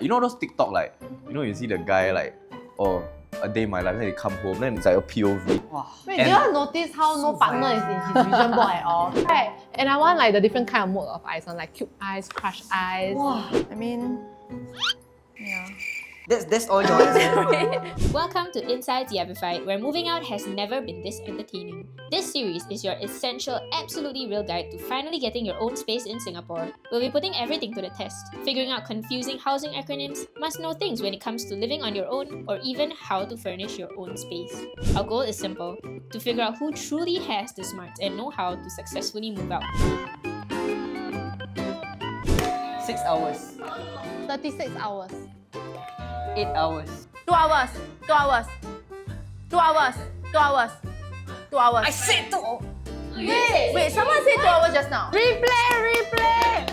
You know those TikTok you see the guy oh, a day in my life, then he come home, then it's like a POV. Wow. Wait, do you notice how no partner is in his vision board at all? Right. And I want the different kind of mode of eyes, like cute eyes, crush eyes. Wow. I mean, yeah. That's all yours. Welcome to Insights Yappified, where moving out has never been this entertaining. This series is your essential, absolutely real guide to finally getting your own space in Singapore. We'll be putting everything to the test, figuring out confusing housing acronyms, must-know things when it comes to living on your own, or even how to furnish your own space. Our goal is simple: to figure out who truly has the smarts and know-how to successfully move out. 6 hours. 36 hours. 8 hours. 2 hours. 2 hours. 2 hours. 2 hours. 2 hours. I said 2 hours. Wait, someone said 2 hours just now. Replay!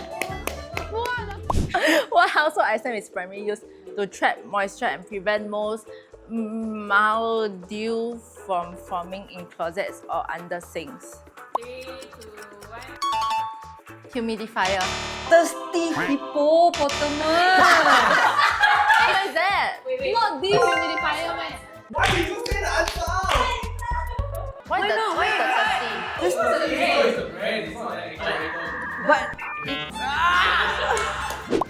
What household item is primarily used to trap moisture and prevent most mildew from forming in closets or under sinks? 3, 2, 1. Humidifier. Thirsty hippopotamus. What is that? Wait. Not dehumidifier, man. Why did you say the answer? Why is the thirsty? But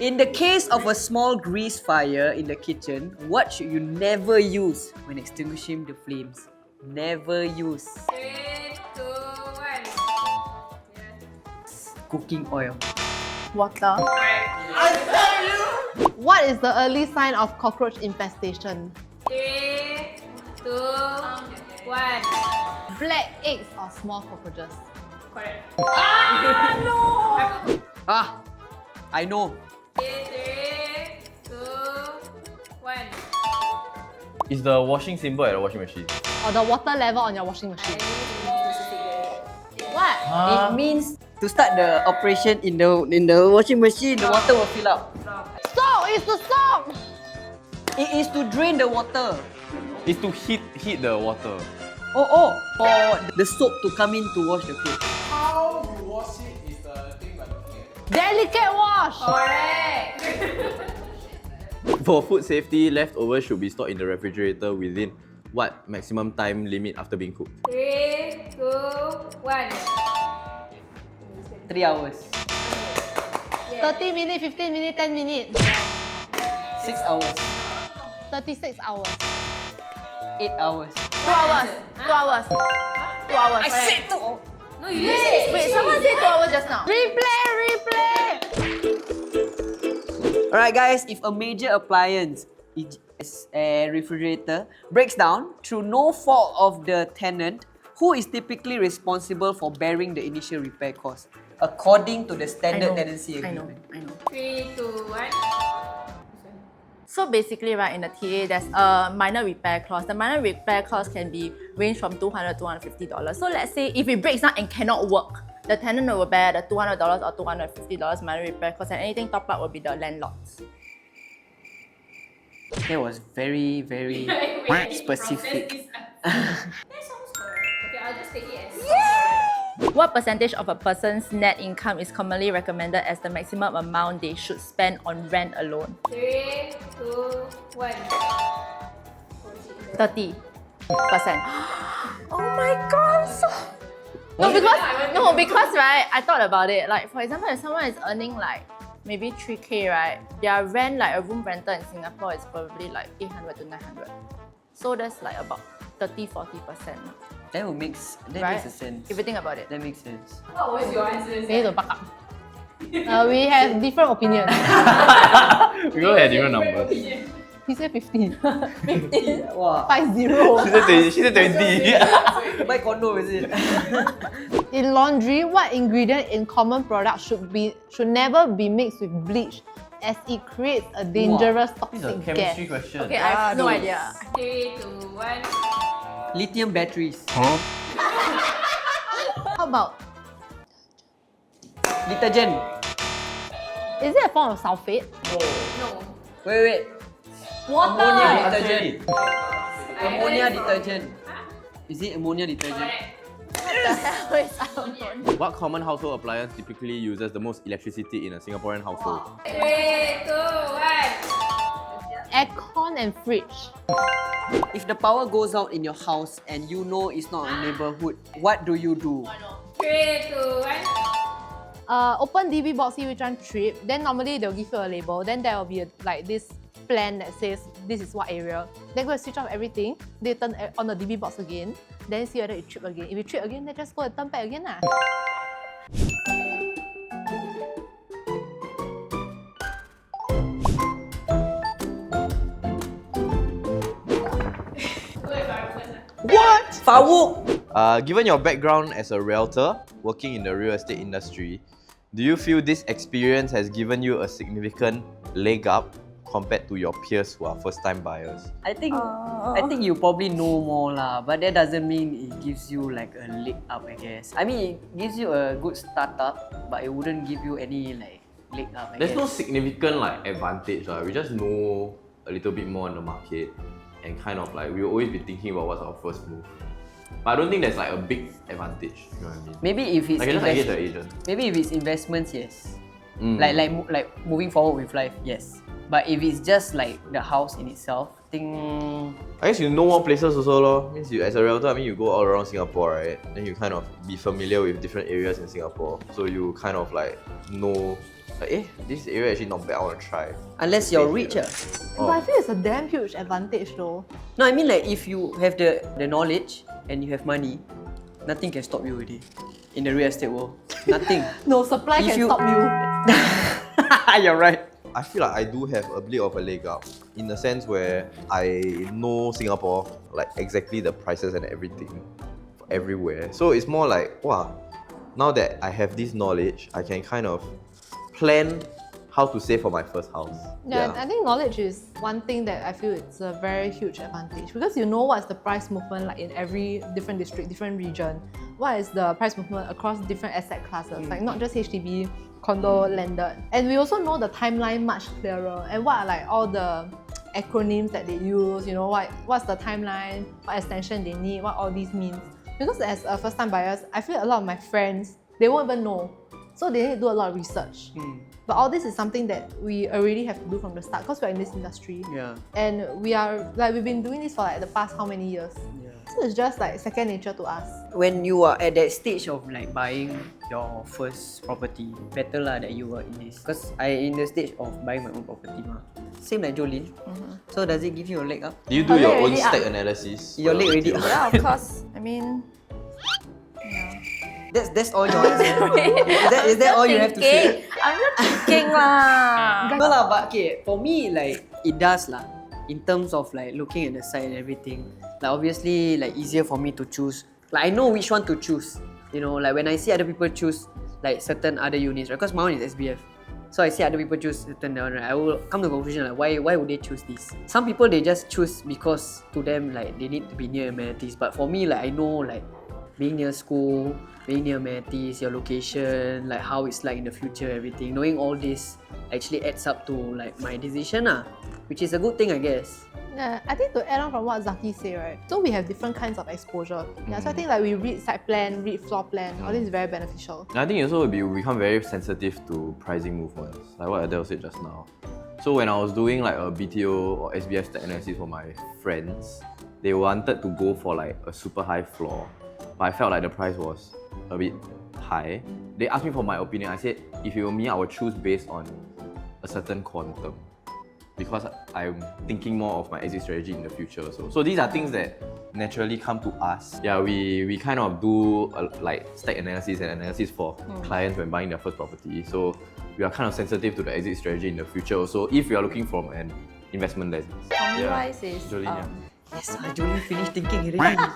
in the case of a small grease fire in the kitchen, what should you never use when extinguishing the flames? Never use 3, 2, 1. cooking oil. Water. What is the early sign of cockroach infestation? 3, 2, 1. Black eggs or small cockroaches? Correct. Ah, I know. 3, 2, 1. Is the washing symbol at the washing machine? Or the water level on your washing machine? What? It means to start the operation in the washing machine, the water will fill up. Soak! It's the soak! It is to drain the water. It's to heat the water. Oh, for the soap to come in to wash the clothes. How you wash it is the thing by looking at. Delicate wash! Correct. For food safety, leftovers should be stored in the refrigerator within what maximum time limit after being cooked? 3, 2, 1. 3 hours. 30 minutes, 15 minutes, 10 minutes. 6 hours. 36 hours. 8 hours. 2 hours. 2 hours. 2 hours. I said 2 hours. No, you didn't say. Wait, someone said 2 hours just now. Replay! Alright guys, if a major appliance is a refrigerator breaks down through no fault of the tenant, who is typically responsible for bearing the initial repair cost? According to the standard tenancy agreement. I know. 3, 2, 1. So basically, right, in the TA, there's a minor repair clause. The minor repair clause can be range from $200 to $250. So let's say if it breaks down and cannot work, the tenant will bear the $200 or $250 minor repair cost, and anything top up will be the landlord's. That was very, very specific. That sounds correct. Okay, I'll just take it as. What percentage of a person's net income is commonly recommended as the maximum amount they should spend on rent alone? 3, 2, 1. 30%. Oh my gosh! No, because right, I thought about it. Like, for example, if someone is earning maybe 3K, right, their rent, a room rental in Singapore is probably 800 to 900. So that's about 30-40%. That makes a sense. If you think about it. That makes sense. What was your answer? We need to back up. We have different opinions. We all had different numbers. He said 15. Wow. 50. She said 20. Buy condo, is it? In laundry, what ingredient in common products should never be mixed with bleach, as it creates a dangerous This is a toxic chemistry gas? question. Okay, I have no idea. 3, 2, 1. Lithium batteries. Huh? How about, Detergent. is it a form of sulfate? No. Wait. Water! Ammonia detergent. I Ammonia heard it from- detergent. Is it ammonia detergent? Correct. What the hell is almond? What common household appliance typically uses the most electricity in a Singaporean household? 3, 2, 1. aircon and fridge. If the power goes out in your house and you know it's not a neighborhood, what do you do? 3, 2, 1. Open DB box, see which one trip. Then normally they'll give you a label. Then there will be like this plan that says this is what area. Then go and switch off everything. They turn on the DB box again. Then see whether it trip again. If it trip again, then just go and turn back again lah. What? Faruuq! Given your background as a realtor, working in the real estate industry, do you feel this experience has given you a significant leg up compared to your peers who are first-time buyers? I think you probably know more lah, but that doesn't mean it gives you like a leg up, I guess. I mean, it gives you a good startup, but it wouldn't give you any like leg up, I There's guess. no significant like advantage. We just know a little bit more on the market and kind of like we'll always be thinking about what's our first move. But I don't think there's like a big advantage. You know what I mean? Maybe if it's I can just engage the agent. maybe if it's investments, yes. Like moving forward with life, yes. But if it's just like the house in itself, I think I guess you know more places also lor. Means you as a realtor, I mean you go all around Singapore, right? Then you kind of be familiar with different areas in Singapore. So you kind of like know like, this area actually not bad, I want to try. unless you're rich, But I feel it's a damn huge advantage though. No, I mean like if you have the knowledge and you have money, nothing can stop you already. In the real estate world, nothing. No, supply If can you- stop you. You're right. I feel like I do have a bit of a leg up in the sense where I know Singapore, like exactly the prices and everything everywhere. So it's more like, wow, now that I have this knowledge, I can kind of plan how to save for my first house. Yeah, I think knowledge is one thing that I feel it's a very huge advantage because you know what's the price movement like in every different district, different region. What is the price movement across different asset classes, like not just HDB, condo, landed. And we also know the timeline much clearer and what are like all the acronyms that they use, you know, what's the timeline, what extension they need, what all these means. Because as a first time buyers, I feel a lot of my friends, they won't even know. So they need to do a lot of research. But all this is something that we already have to do from the start because we're in this industry. Yeah. And we've been doing this for like the past how many years? Yeah. So it's just like second nature to us. When you are at that stage of like buying your first property, better lah that you are in this. Because I in the stage of buying my own property mah. Same like Jollene. So does it give you a leg up? Do you do Are your they own already stack up? analysis? Your for leg already BTO? up. Yeah, of course. I mean, That's all your answer. Is that all you have to say? I'm just thinking lah. No lah, but okay, for me like it does lah. In terms of like looking at the site and everything, like obviously like easier for me to choose. Like I know which one to choose. You know, like when I see other people choose like certain other units, right? Because my one is SBF. So I see other people choose certain one, right? I will come to a conclusion like why would they choose this? Some people they just choose because to them like they need to be near amenities. But for me like I know like being near school, being near amenities, your location, like how it's like in the future, everything. Knowing all this actually adds up to like my decision which is a good thing I guess. Yeah, I think to add on from what Zaki said, right? So we have different kinds of exposure. Yeah, so I think like we read site plan, read floor plan, all this is very beneficial. I think also we become very sensitive to pricing movements, like what Adele said just now. So when I was doing like a BTO or SBF stack analysis for my friends, they wanted to go for like a super high floor, but I felt like the price was a bit high. They asked me for my opinion. I said, if it were me, I would choose based on a certain quantum because I'm thinking more of my exit strategy in the future also. So these are things that naturally come to us. Yeah, we kind of do like stack analysis and analysis for clients when buying their first property. So we are kind of sensitive to the exit strategy in the future also if we are looking from an investment lens. For me wise is Jollene, yeah. Yes, Jollene finished thinking already.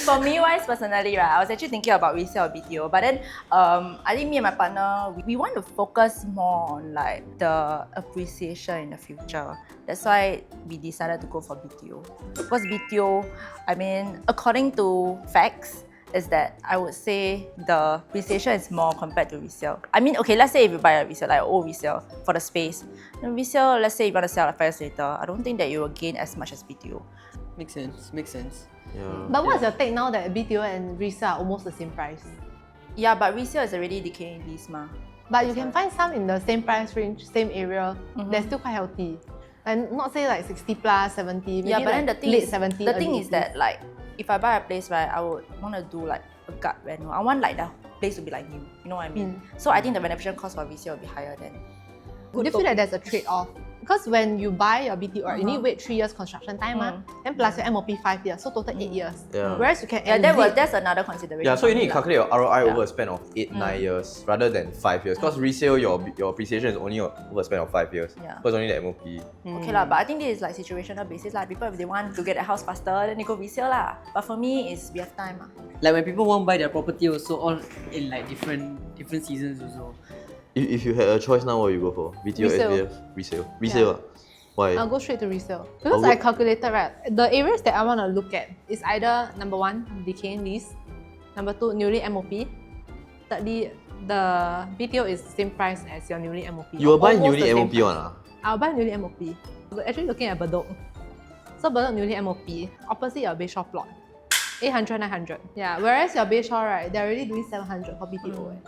for me wise personally, right, I was actually thinking about resale or BTO, but then I think me and my partner we want to focus more on like the appreciation in the future. That's why we decided to go for BTO. Because BTO, I mean, according to facts, is that I would say the appreciation is more compared to resale. I mean, okay, let's say if you buy a resale, like old resale for the space, then resale, let's say you want to sell like 5 years later, I don't think that you will gain as much as BTO. Makes sense. Yeah. But what's your take now that BTO and resale are almost the same price? Yeah, but resale is already decaying lease ma. But you can find some in the same price range, same area, they're still quite healthy. And not say like 60 plus, 70, maybe Yeah, but then like the thing late is, 70. the thing early is that 80s. like if I buy a place, right, I would want to do like a gut reno. I want like the place to be like new. You know what I mean? So I think the renovation cost for resale will be higher than. Do you feel like there's a trade-off? Because when you buy your BTO, you need to wait 3 years construction time, and plus your MOP 5 years, so total 8 years. Yeah. Whereas you can Yeah, exit. that's another consideration. Yeah, so you need to for me calculate your ROI Yeah. over a span of 8-9 years rather than 5 years. Because resale, your appreciation is only over a span of 5 years. Yeah. Because only the MOP. lah. Okay lah, but I think this is like situational basis lah. People if they want to get a house faster, then they go resale lah. But for me, is we have time lah. Like when people want to buy their property also all in like different seasons also. If you had a choice now, what you go for? BTO, Resale. SBF, resale. Resale. Why? I'll go straight to resale. Because I'll I go- calculated, right, the areas that I want to look at is either number 1, decaying lease, number 2, newly MOP, thirdly, the BTO is the same price as your newly MOP. You will buy Almost newly the same MOP price. one ah? I'll buy newly MOP. We're actually looking at Bedok. So Bedok newly MOP, opposite your Bayshore plot. 800, 900. Yeah, whereas your Bayshore, right, they're already doing 700 for BTO.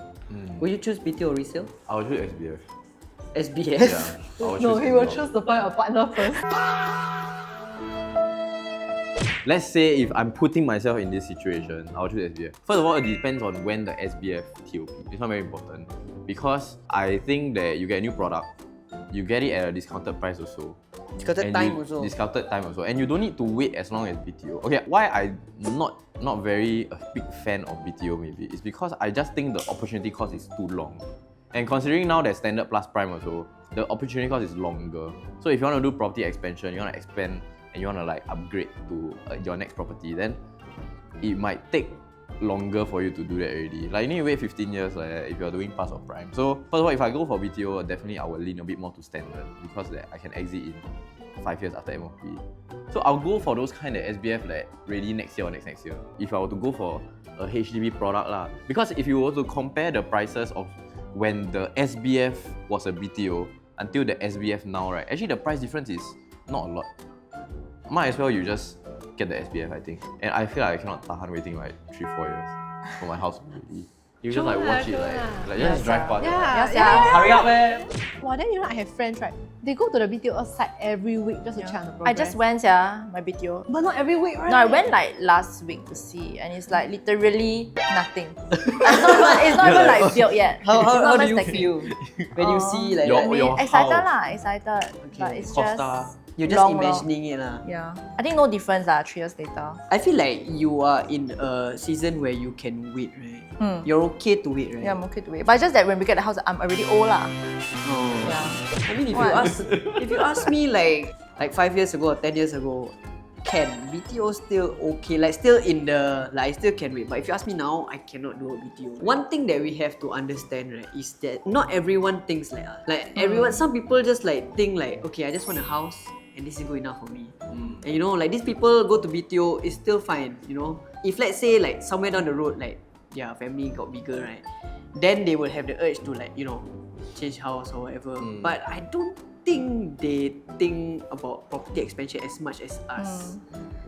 Will you choose BTO or resale? I will choose SBF. SBS? Yeah. I will No, choose he will SBF. choose to find a partner first. Let's say if I'm putting myself in this situation, I'll choose SBF. First of all, it depends on when the SBF TOP. It's not very important because I think that you get a new product, you get it at a discounted price also. Discounted And time you- also. Discounted time also. And you don't need to wait as long as BTO. Okay, why I'm not very a big fan of BTO maybe is because I just think the opportunity cost is too long. And considering now that standard plus prime also, the opportunity cost is longer. So if you want to do property expansion, you want to expand and you want to like upgrade to your next property, then it might take longer for you to do that already. Like you need to wait 15 years if you're doing pass or prime. So first of all, if I go for BTO, definitely I will lean a bit more to standard because that I can exit in 5 years after MOP. So I'll go for those kind of SBF like ready next year or next year. If I were to go for a HDB product lah, because if you were to compare the prices of when the SBF was a BTO until the SBF now, right? Actually the price difference is not a lot. Might as well you just get the SBF, I think. And I feel like I cannot tahan waiting like 3-4 years for my house to be ready. You just like watch it like just drive past. Yeah. Hurry up, man! Wow, then you know I have friends, right? They go to the BTO site every week just to check on the progress. I just went, my BTO. But not every week, right? No, I went like last week to see, and it's like literally nothing. It's not even like built yet. How It's not do even you stacking. feel when you see like Your- that? I mean, your excited house. lah, excited. But it's Costa. just You're just long. imagining it lah. Yeah, I think no difference 3 years later. I feel like you are in a season where you can wait, right? You're okay to wait, right? Yeah, I'm okay to wait. But it's just that when we get the house, I'm already old lah. Oh. Yeah. I mean, What? if you ask me like 5 years ago or 10 years ago, can BTO still okay? Like still in the I still can wait. But if you ask me now, I cannot do a BTO. One thing that we have to understand, right, is that not everyone thinks like us. Like everyone, some people just like think like, okay, I just want a house and this is good enough for me. And you know, like these people go to BTO, it's still fine. You know, if let's say like somewhere down the road, like their family got bigger, right, then they will have the urge to like change house or whatever. But I don't think they think about property expansion as much as us.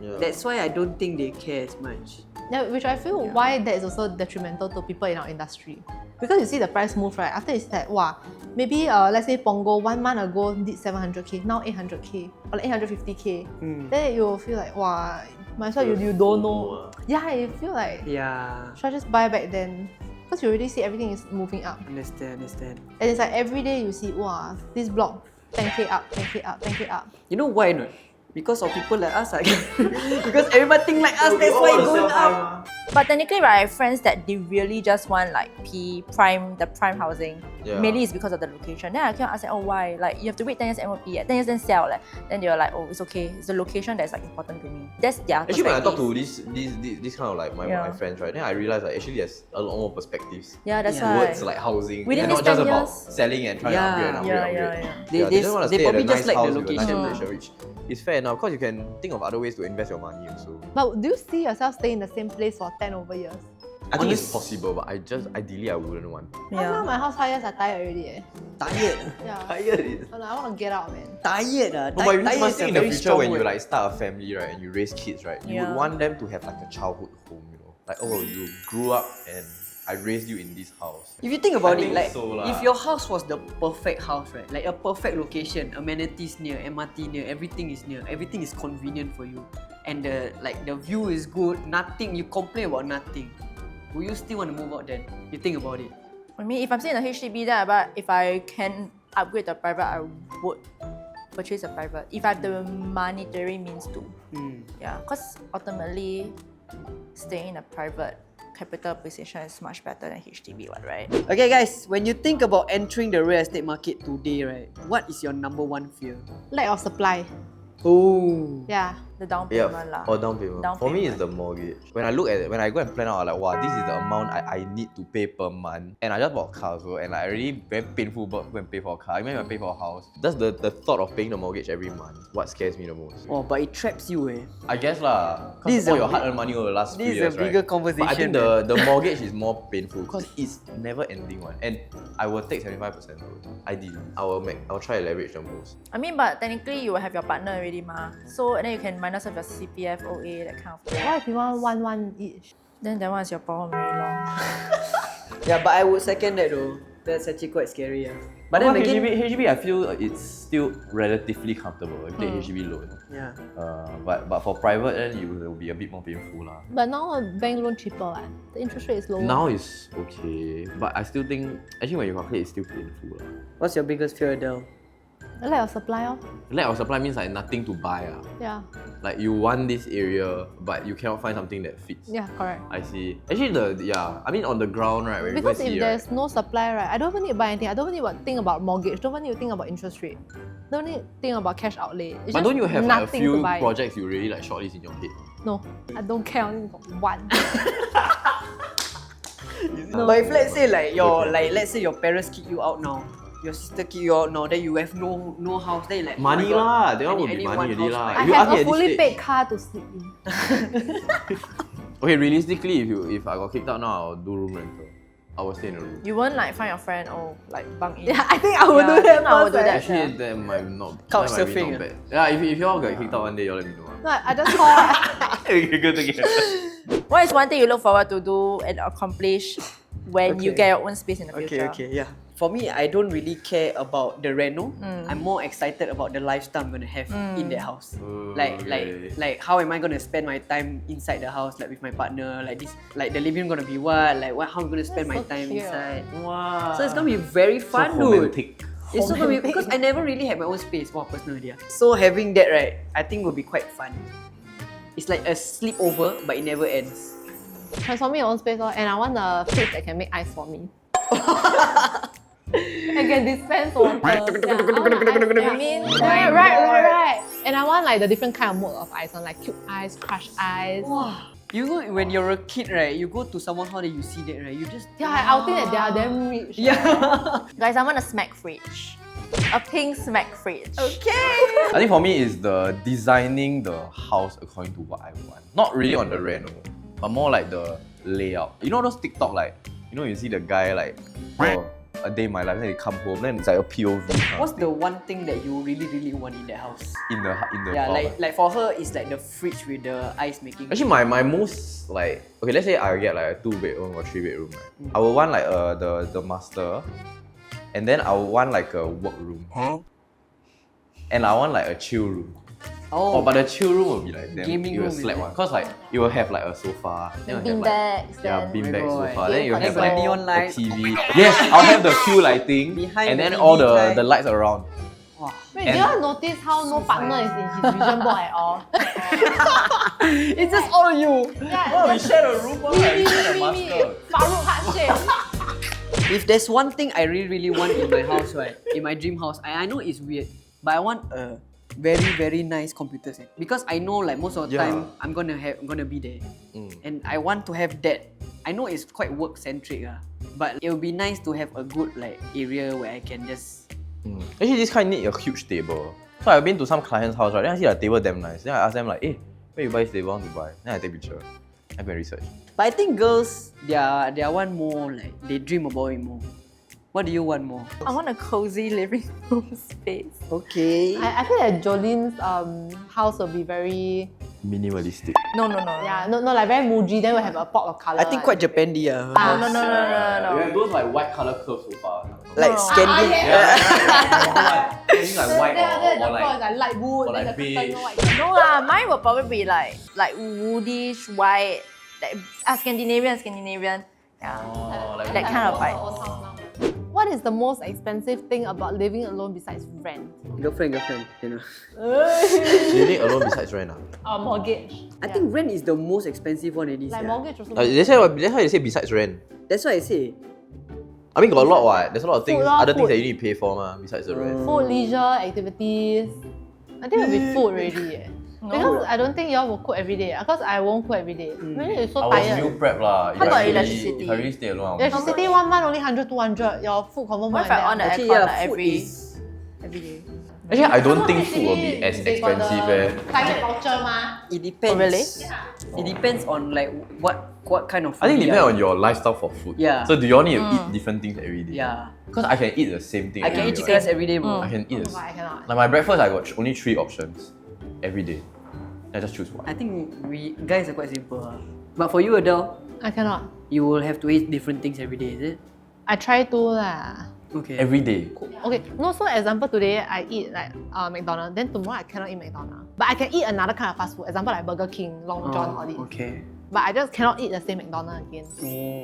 Yeah. That's why I don't think they care as much. Yeah, which I feel why that is also detrimental to people in our industry. Because you see the price move, right? After it's like, wow, maybe let's say Pongo 1 month ago did 700k, now 800k or like 850k. Then you will feel like, wow, might as well you don't know. Yeah, you feel like, Yeah, should I just buy back then? Because you already see everything is moving up. understand. And it's like every day you see, wow, this block 10k up, 10k up, 10k up. You know why not? Because of people like us. Because everybody think like us, that's why it's going up. But technically, right, I have friends that they really just want like the prime housing. Yeah. Mainly it's because of the location. Then I can ask them, oh why? Like you have to wait 10 years MOP, 10 years then sell. Then they were like, oh, it's okay. It's the location that's like important to me. That's their Actually, when I talk perspective. to this kind of like my Yeah. friends, right, then I realize like actually there's a lot more perspectives Yeah, that's Yeah. why. towards like housing Within and these not just 10 about years. selling and trying to upgrade and upgrade. Yeah, upgrade. yeah, yeah. They just want to they stay at a probably just nice like the house with a nice location. location, which is fair enough because you can think of other ways to invest your money also. But do you see yourself staying in the same place for 10 over years? I think it's Honest- possible, but I just ideally I wouldn't want. Now my house 5 years are tired already. Tired. Yeah. Tired is. I want to get out, man. Tired. No, but you Tired must is think a in the very future strong when you word. like start a family, right, and you raise kids, right, you would Yeah. want them to have like a childhood home, you know, like oh you grew up and I raised you in this house. If you think about I it, think like so lah. if your house was the perfect house, right? Like a perfect location, amenities near, MRT near, everything is convenient for you, and the view is good. Nothing you complain about nothing. Will you still want to move out then? You think about it. I mean, if I'm staying in a HDB, then but if I can upgrade to private, I would purchase a private. If I have the monetary means to. Yeah, because ultimately, staying in a private capital position is much better than HDB one, right? Okay guys, when you think about entering the real estate market today, right? What is your number one fear? Lack of supply. Oh. Yeah. The down Yeah, payment lah. or down payment. Down For me, it's payment. the mortgage. When I look at it, when I go and plan out, I'm like, wow, this is the amount I need to pay per month. And I just bought a car as well, and I already very painful about go and pay for a car. Even if I pay for a house, just the thought of paying the mortgage every month, what scares me the most. Oh, but it traps you, eh? I guess lah. This is All a your big- hard-earned money over the last few this is a years, bigger right? conversation, But I think man. the mortgage is more painful because it's never ending one. And I will take 75% loan. Ideally, I'll try to leverage the most. I mean, but technically you will have your partner already, ma. So and then you can minus off your CPF, OA, that kind of thing. What if you want one each? Then that one is your problem very long. Yeah, but I would second that though. That's actually quite scary, yeah. But then again, HDB, I feel it's still relatively comfortable if you take HDB loan. yeah. But for private, then it will be a bit more painful lah. But now bank loan cheaper, right? The interest rate is lower. Now it's okay, but I still think actually when you calculate, it's still painful lah. What's your biggest fear, Adele? A lack of supply, oh. Lack of supply means like nothing to buy ah. Yeah. Like you want this area, but you cannot find something that fits. Yeah, correct. I see. Actually, I mean on the ground, right? When Because you if see, there's right? no supply, right, I don't even need to buy anything. I don't even need to think about mortgage. Don't even need to think about interest rate. Don't need to think about cash outlay. It's But just don't you have like a nothing to few buy. projects you really like shortlist in your head? No, I don't care. I only got one. No. But if let's say like your Okay. let's say your parents kick you out now, your sister kick you out now, then you have no house, then you like, oh my Money God, lah, that I one would need- I be need money one already house lah. for my- I If you have ask me a at this fully stage- paid car to sleep in. Okay, realistically, if I got kicked out now, I'll do room rental. I will stay in a room. You won't like find your friend or like bunk in. Yeah, I think I would Yeah, do I that think I would first. do that. Actually, that might not. Couch that might be surfing, not bad. Yeah, if you all get kicked out one day, you all let me know. No, I just call. Okay, good to get. What is one thing you look forward to do and accomplish when you Okay. get your own space in the future? Okay, yeah. For me, I don't really care about the reno. I'm more excited about the lifestyle I'm gonna have in that house. Okay. Like how am I gonna spend my time inside the house, like with my partner, like this, like the living room gonna be what, like how I'm gonna spend my so time cute. inside. Wow. So it's gonna be very fun, dude. romantic. It's so gonna be because I never really had my own space. Wow, personal idea. So having that, right, I think will be quite fun. It's like a sleepover, but it never ends. Transform me your own space, and I want a fridge that can make ice for me. I can dispense water. I mean, Right. And I want like the different kind of mode of ice, like cube ice, crushed ice. You know, when you're a kid, right, you go to someone's house and you see that, right, you just Yeah, I'll think that they are damn rich. yeah. guys, I want a smack fridge. A pink smack fridge. Okay. I think for me is the designing the house according to what I want. Not really on the reno, but more like the layout. You know those TikTok like, you see the guy like, oh, a day in my life, then they come home, then it's like a POV. kind of What's thing the one thing that you really want in that house? in the Yeah, house. like for her, it's like the fridge with the ice making. Actually, my most like, okay, let's say I get like a 2-bedroom or 3-bedroom, right? I would want like the master, and then I would want like a workroom, and I want like a chill room. Oh, but the chill room will be like them. Gaming You will room, slap is it? one, cause like you will have like a sofa, then you'll have Beanbags, like then beanbag Oh my sofa. God. Then you Game have console. like Neon a lights. TV. Yes, I'll have the queue lighting, Behind and the then TV all kind. the lights around. Wow. Wait, And- do you all notice how no partner is in his vision board at all? It's just all you. Yeah, share a room. me. Faruuq heart shape. If there's one thing I really want in my house, right, in my dream house, I know it's weird, but I want a very nice computer set because I know like most of the Yeah. time I'm gonna be there, and I want to have that. I know it's quite work centric, but it would be nice to have a good like area where I can just. Actually, this kind need a huge table. So I've been to some client's house, right? Then I see the table damn nice. Then I ask them like, hey, where you buy this table? I want to buy. Then I take picture. I go and research. But I think girls, they want more like they dream about it more. What do you want more? I want a cozy living room space. Okay. I feel that Jolene's house will be very Minimalistic. No. Yeah, no, like very Muji, then we have a pot of color. I think quite Japan-y. No. You have those like white color curves so far. Like No. Scandinavian. Anything like white Then the or floor is like like light wood, or then like the beige. curtain white. No lah, mine will probably be like woodish, white, like Scandinavian. Yeah. oh, like That kind of vibe. What is the most expensive thing about living alone besides rent? Girlfriend, you know. living alone besides rent. Mortgage. I think rent is the most expensive one already. Like sia. mortgage also. That's why they say besides rent. That's why I say. I mean, got a lot. What? There's a lot of things, Food lor, other things food. that you need to pay for, besides the rent. Food, leisure, activities. I think it will be food already. Because I don't think y'all will cook every day. Because I won't cook every day. Really, you're so I was tired. meal prep lah. How about electricity? If I really stay alone, I would Electricity 1 month only 100, 200. Your food confirm more What if I on than the that. aircon yeah, like food every day? Actually, I don't think Actually, food will be as they got expensive. the climate voucher mah. It depends. Oh, really? It depends on like what kind of food. I think it you depends are. on your lifestyle for food. Yeah. So do you all need to eat different things every day? Yeah. Because I can eat the same thing. I can every eat day, chicken rice right? every day, bro. I can eat Oh, the I cannot. Like my breakfast, I got only 3 options every day. I just choose one. I think we guys are quite simple. But for you, Adele, I cannot. you will have to eat different things every day, is it? I try to lah. Okay. Every day. Okay, no, so example today I eat like McDonald's, then tomorrow I cannot eat McDonald's. But I can eat another kind of fast food, example like Burger King, Long John, all these. Okay. But I just cannot eat the same McDonald's again.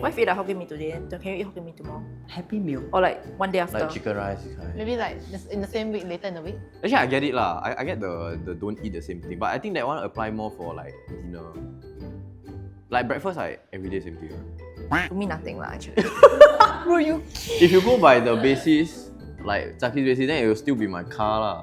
What if you eat a Hokkien Mee today? Can you eat Hokkien Mee tomorrow? Happy meal. Or like one day after? Like chicken rice. this kind. Maybe like in the same week, later in the week. Actually, I get it lah. I get the don't eat the same thing. But I think that one apply more for like dinner. Like breakfast, I everyday same thing. Right? To me, nothing lah actually. Bro, you. If you go by the basis, like Zaki's basis, then it will still be my car lah.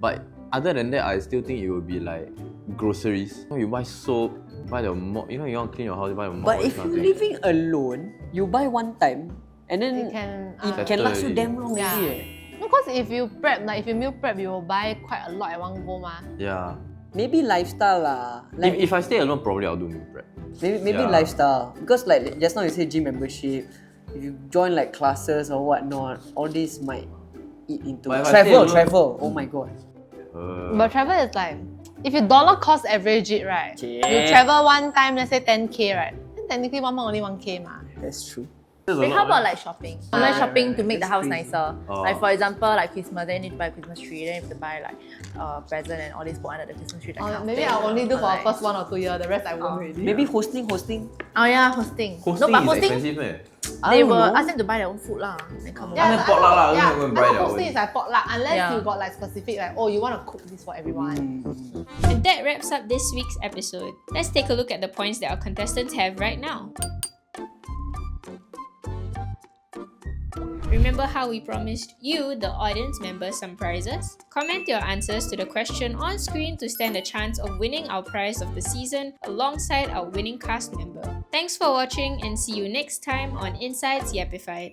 But other than that, I still think it will be like groceries. You buy soap, buy the mop. You want to clean your house, you buy the mop. But all if this kind you're of thing. living alone, you buy one time, and then It can. it can last you Settle damn long Yeah. already. No, because if you prep, like if you meal prep, you will buy quite a lot at one go mah. Yeah. Maybe lifestyle lah. Like If I stay alone, probably I'll do meal prep. maybe Yeah. lifestyle, because like just now you say gym membership. If you join like classes or whatnot, all this might eat into But if I stay alone- travel. Oh my god. But travel is like, if you dollar cost average it, right? Yeah. You travel one time, let's say 10K, right? Then technically 1 month only 1K mah. That's true. Wait, how about like shopping? Online shopping to make the that's house crazy. nicer. Oh. Like for example, like Christmas, then you need to buy a Christmas tree, then you have to buy like present and all this put under the Christmas tree. That kind of Maybe thing. I'll only do Or for like- the first 1 or 2 years, the rest I won't already. Maybe hosting. Oh yeah, hosting. Hosting no, but is hosting expensive, man. I they don't will know. ask them to buy their own food lah. Then come Yeah, over. I potluck lah, yeah, go and I buy know their hosting own. is like potluck, unless Yeah. you got like specific, like, oh, you want to cook this for everyone. And that wraps up this week's episode. Let's take a look at the points that our contestants have right now. Remember how we promised you, the audience members, some prizes? Comment your answers to the question on screen to stand a chance of winning our prize of the season alongside our winning cast member. Thanks for watching and see you next time on Insights Yappified.